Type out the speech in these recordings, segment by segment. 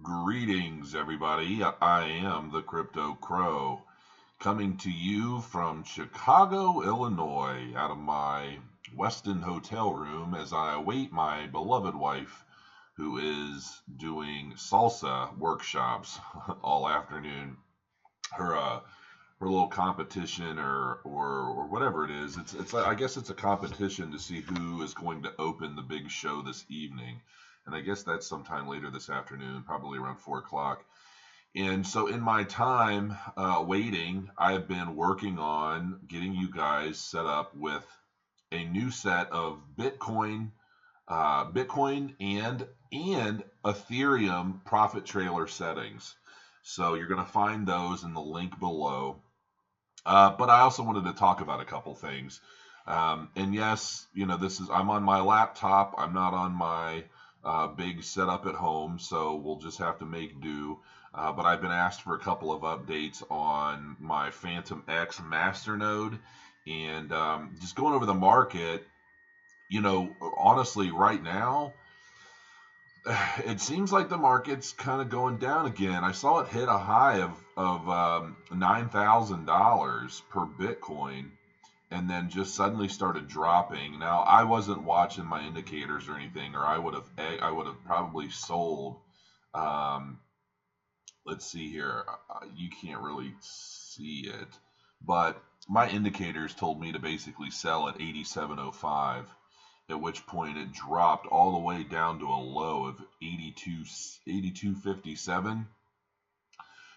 Greetings, everybody. I am the Crypto Crow, coming to you from Chicago, Illinois, out of my Westin hotel room as I await my beloved wife, who is doing salsa workshops all afternoon. Her little competition or whatever it is. It's I guess it's a competition to see who is going to open the big show this evening, and I guess that's sometime later this afternoon, probably around 4 o'clock. And so in my time waiting, I've been working on getting you guys set up with a new set of Bitcoin and Ethereum profit trailer settings. So you're going to find those in the link below. But I also wanted to talk about a couple things. And yes, I'm on my laptop. I'm not on my big setup at home, so we'll just have to make do. But I've been asked for a couple of updates on my Phantom X masternode, and just going over the market. Honestly, right now, it seems like the market's kind of going down again. I saw it hit a high of $9,000 per Bitcoin, and then just suddenly started dropping. Now, I wasn't watching my indicators or anything, or I would have probably sold. Um, let's see here. You can't really see it, but my indicators told me to basically sell at 87.05, at which point it dropped all the way down to a low of 82.57.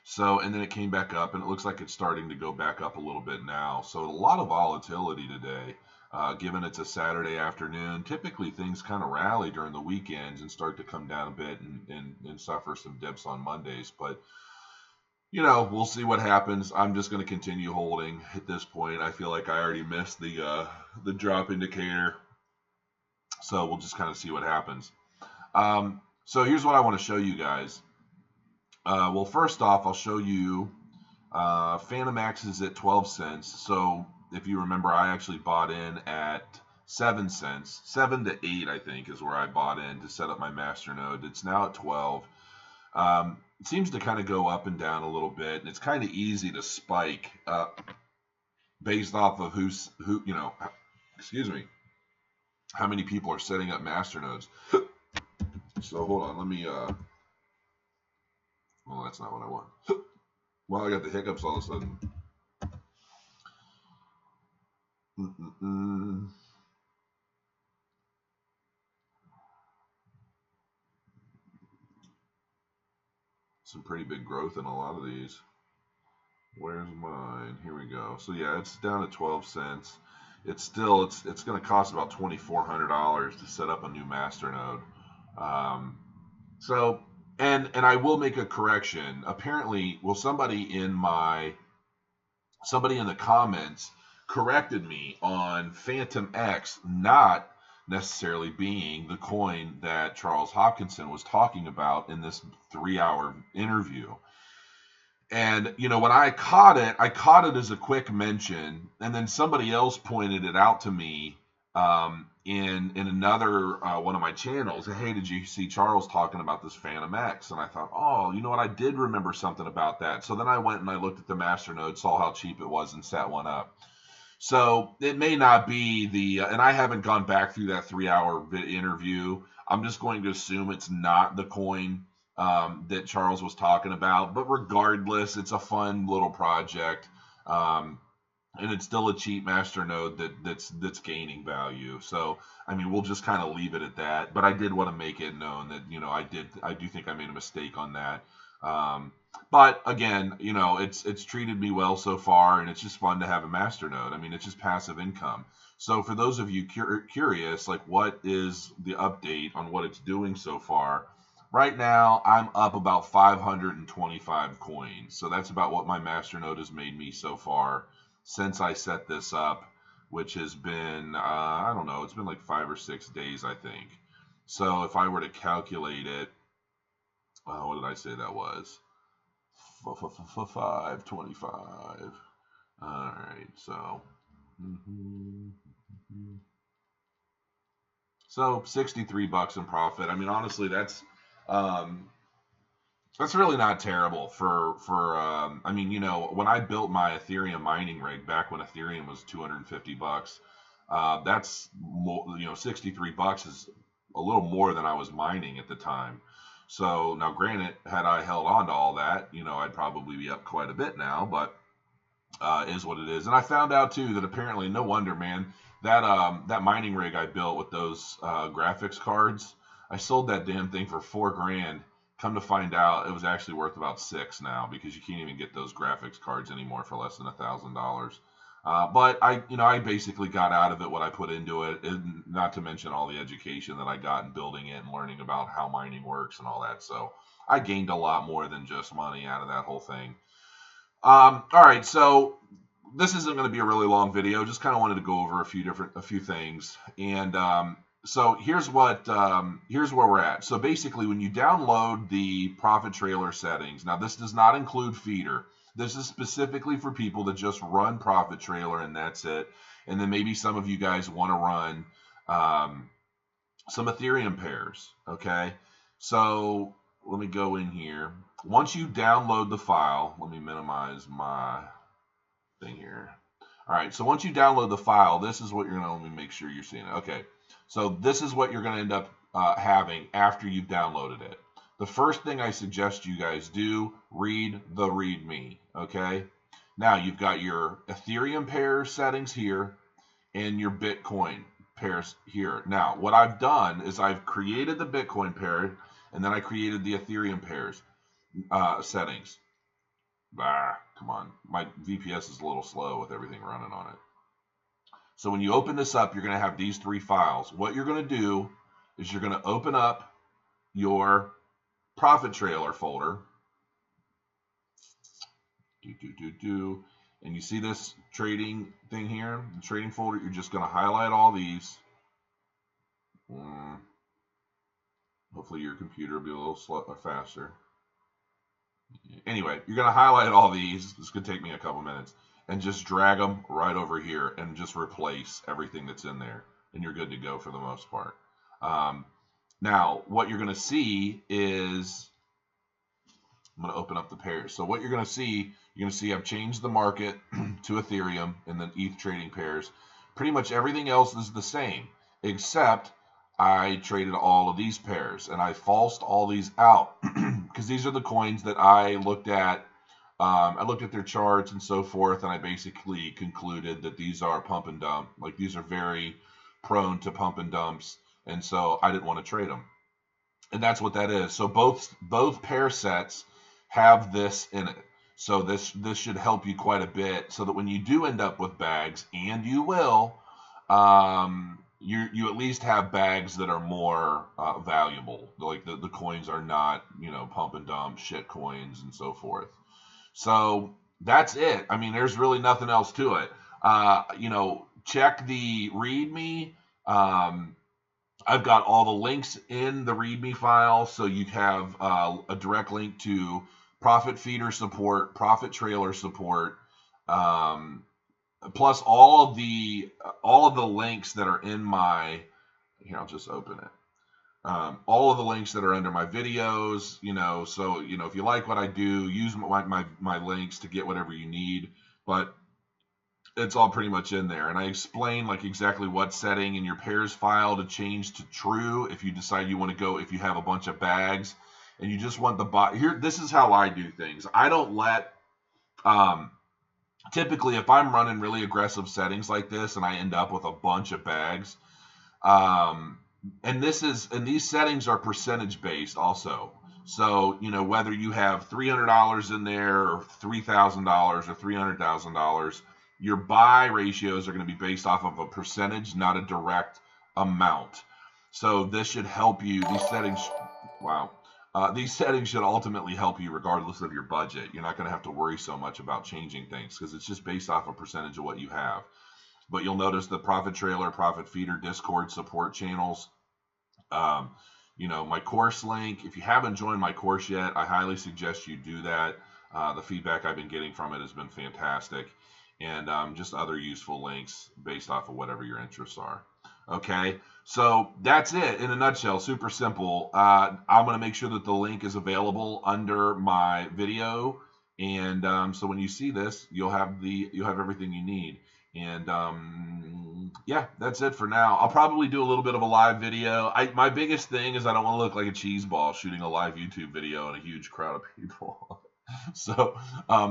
So, and then it came back up, and it looks like it's starting to go back up a little bit now. So, a lot of volatility today, given it's a Saturday afternoon. Typically, things kind of rally during the weekends and start to come down a bit and suffer some dips on Mondays. But, we'll see what happens. I'm just going to continue holding at this point. I feel like I already missed the drop indicator. So, we'll just kind of see what happens. So, here's what I want to show you guys. Well, first off, I'll show you Phantom X is at 12 cents. So if you remember, I actually bought in at 7 cents. 7 to 8, I think, is where I bought in to set up my masternode. It's now at 12. It seems to kind of go up and down a little bit. And it's kind of easy to spike based off of excuse me, how many people are setting up masternodes. So hold on, let me, well, that's not what I want. Well, I got the hiccups all of a sudden. Some pretty big growth in a lot of these. Where's mine? Here we go. So yeah, it's down to 12 cents. It's going to cost about $2,400 to set up a new masternode. So and I will make a correction. Apparently, well, somebody in the comments corrected me on Phantom X not necessarily being the coin that Charles Hopkinson was talking about in this 3-hour interview. And when I caught it as a quick mention, and then somebody else pointed it out to me in another one of my channels. Hey, did you see Charles talking about this Phantom X? And I thought, oh, you know what? I did remember something about that. So then I went and I looked at the masternode, saw how cheap it was, and set one up. So it may not be and I haven't gone back through that 3-hour interview. I'm just going to assume it's not the coin that Charles was talking about. But regardless, it's a fun little project. And it's still a cheap masternode that's gaining value. So I mean, we'll just kind of leave it at that. But I did want to make it known that I do think I made a mistake on that. But again, it's treated me well so far, and it's just fun to have a masternode. I mean, it's just passive income. So for those of you curious, like what is the update on what it's doing so far? Right now, I'm up about 525 coins. So that's about what my masternode has made me so far since I set this up, which has been, I don't know, it's been like 5 or 6 days, I think. So if I were to calculate it, what did I say that was? 525. All right, so. So $63 in profit. I mean, honestly, that's That's really not terrible for I mean, when I built my Ethereum mining rig back when Ethereum was $250, that's more, 63 bucks is a little more than I was mining at the time. So now, granted, had I held on to all that, I'd probably be up quite a bit now, but is what it is. And I found out too that apparently, no wonder, man, that mining rig I built with those graphics cards, I sold that damn thing for $4 grand. Come to find out, it was actually worth about $6 now because you can't even get those graphics cards anymore for less than $1,000. But I basically got out of it what I put into it, and not to mention all the education that I got in building it and learning about how mining works and all that. So I gained a lot more than just money out of that whole thing. All right, so this isn't going to be a really long video. Just kind of wanted to go over a few things, and so here's where we're at. So basically, when you download the profit trailer settings, now this does not include feeder. This is specifically for people that just run profit trailer and that's it. And then maybe some of you guys want to run some Ethereum pairs. Okay, so let me go in here. Once you download the file, let me minimize my thing here. All right, so once you download the file, this is what you're going to, let me make sure you're seeing it. Okay, so this is what you're going to end up having after you've downloaded it. The first thing I suggest you guys do, read the README, okay? Now, you've got your Ethereum pair settings here and your Bitcoin pairs here. Now, what I've done is I've created the Bitcoin pair, and then I created the Ethereum pairs settings. Come on. My VPS is a little slow with everything running on it. So when you open this up, you're going to have these three files. What you're going to do is you're going to open up your profit trailer folder. And you see this trading thing here, the trading folder. You're just going to highlight all these. Hopefully your computer will be a little slow, faster. Anyway, you're going to highlight all these. This could take me a couple minutes. And just drag them right over here and just replace everything that's in there. And you're good to go for the most part. Now, what you're going to see is, I'm going to open up the pairs. So what you're going to see I've changed the market to Ethereum and then ETH trading pairs. Pretty much everything else is the same, except I traded all of these pairs, and I falsed all these out because these are the coins that I looked at. I looked at their charts and so forth, and I basically concluded that these are pump and dump. Like, these are very prone to pump and dumps, and so I didn't want to trade them. And that's what that is. So both pair sets have this in it. So this should help you quite a bit, so that when you do end up with bags, and you will, you at least have bags that are more valuable. Like the coins are not, pump and dump shit coins and so forth. So that's it. I mean, there's really nothing else to it. Check the README. I've got all the links in the README file, so you have a direct link to profit feeder support, profit trailer support, plus all of the links that are in my. Here, I'll just open it. All of the links that are under my videos, so if you like what I do, use my links to get whatever you need. But it's all pretty much in there, and I explain like exactly what setting in your pairs file to change to true if you decide you want to go, if you have a bunch of bags and you just want the bot here. This is how I do things. I don't let typically, if I'm running really aggressive settings like this and I end up with a bunch of bags, and these settings are percentage based also. So, whether you have $300 in there or $3,000 or $300,000, your buy ratios are going to be based off of a percentage, not a direct amount. So this should help you. These settings should ultimately help you regardless of your budget. You're not going to have to worry so much about changing things because it's just based off a percentage of what you have. But you'll notice the profit trailer, profit feeder, Discord support channels. My course link. If you haven't joined my course yet, I highly suggest you do that. The feedback I've been getting from it has been fantastic. And just other useful links based off of whatever your interests are. Okay, so that's it in a nutshell. Super simple. I'm going to make sure that the link is available under my video, and so when you see this, you'll have everything you need. And yeah, that's it for now. I'll probably do a little bit of a live video. My biggest thing is I don't want to look like a cheese ball shooting a live YouTube video in a huge crowd of people. So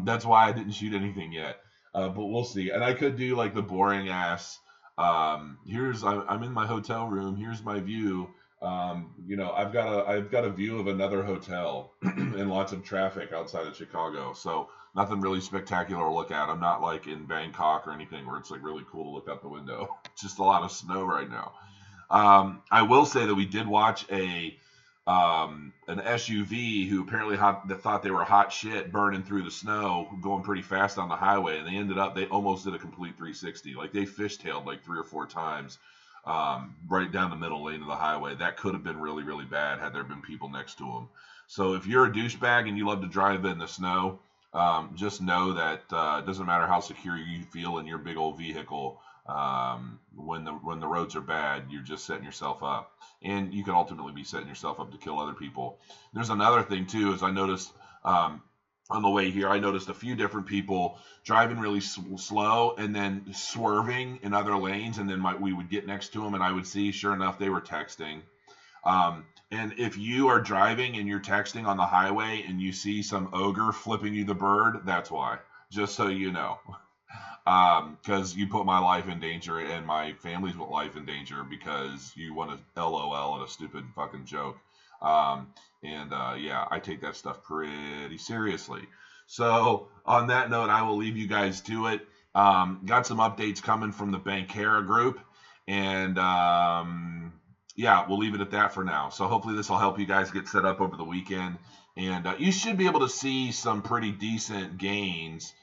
that's why I didn't shoot anything yet. But we'll see. And I could do like the boring ass. I'm in my hotel room. Here's my view. I've got a view of another hotel and lots of traffic outside of Chicago. So nothing really spectacular to look at. I'm not like in Bangkok or anything where it's like really cool to look out the window. It's just a lot of snow right now. I will say that we did watch an SUV who apparently thought they were hot shit burning through the snow, going pretty fast on the highway, and they almost did a complete 360. Like they fishtailed like 3 or 4 times right down the middle lane of the highway. That could have been really, really bad had there been people next to them. So if you're a douchebag and you love to drive in the snow, just know that it doesn't matter how secure you feel in your big old vehicle. When the roads are bad, you're just setting yourself up, and you can ultimately be setting yourself up to kill other people. There's another thing too, is I noticed on the way here, I noticed a few different people driving really slow and then swerving in other lanes, and then we would get next to them, and I would see, sure enough, they were texting. And if you are driving and you're texting on the highway and you see some ogre flipping you the bird, that's why. Just so you know. Because you put my life in danger and my family's life in danger because you want to LOL at a stupid fucking joke. Yeah, I take that stuff pretty seriously. So on that note, I will leave you guys to it. Got some updates coming from the Bankera group, and yeah, we'll leave it at that for now. So hopefully this will help you guys get set up over the weekend, and you should be able to see some pretty decent gains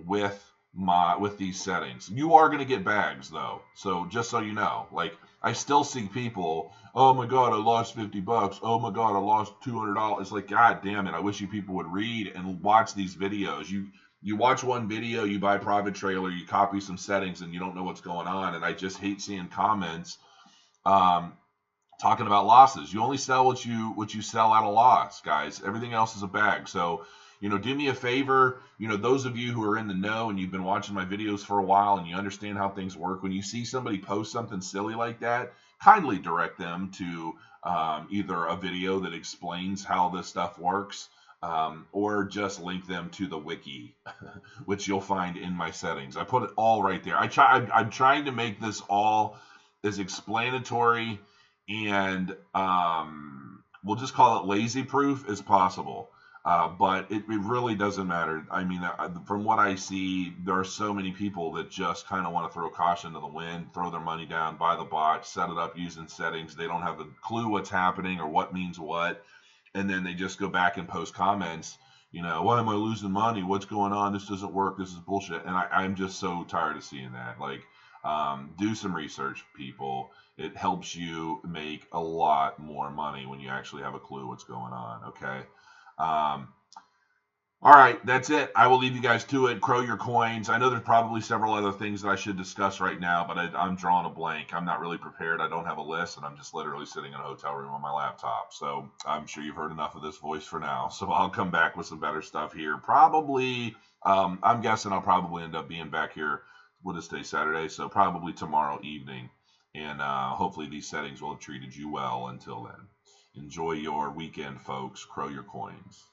with these settings. You are going to get bags though, so just so you know, like I still see people, oh my god, I lost $50, oh my god, I lost $200. It's like, god damn it, I wish you people would read and watch these videos. You watch one video, you buy private trailer, you copy some settings, and you don't know what's going on. And I just hate seeing comments talking about losses. You only sell what you sell at a loss, guys. Everything else is a bag. So do me a favor, those of you who are in the know and you've been watching my videos for a while and you understand how things work, when you see somebody post something silly like that, kindly direct them to either a video that explains how this stuff works, or just link them to the wiki, which you'll find in my settings. I put it all right there. I'm trying to make this all as explanatory and we'll just call it lazy proof as possible. But it really doesn't matter. I mean, from what I see, there are so many people that just kind of want to throw caution to the wind, throw their money down, buy the bot, set it up using settings. They don't have a clue what's happening or what means what. And then they just go back and post comments, why am I losing money? What's going on? This doesn't work. This is bullshit. And I'm just so tired of seeing that. Like, do some research, people. It helps you make a lot more money when you actually have a clue what's going on, okay? All right, that's it. I will leave you guys to it. Crow your coins. I know there's probably several other things that I should discuss right now, but I'm drawing a blank. I'm not really prepared. I don't have a list, and I'm just literally sitting in a hotel room on my laptop. So I'm sure you've heard enough of this voice for now. So I'll come back with some better stuff here. Probably, I'm guessing I'll probably end up being back here. What is today, Saturday? So probably tomorrow evening. And hopefully these settings will have treated you well until then. Enjoy your weekend, folks. Crow your coins.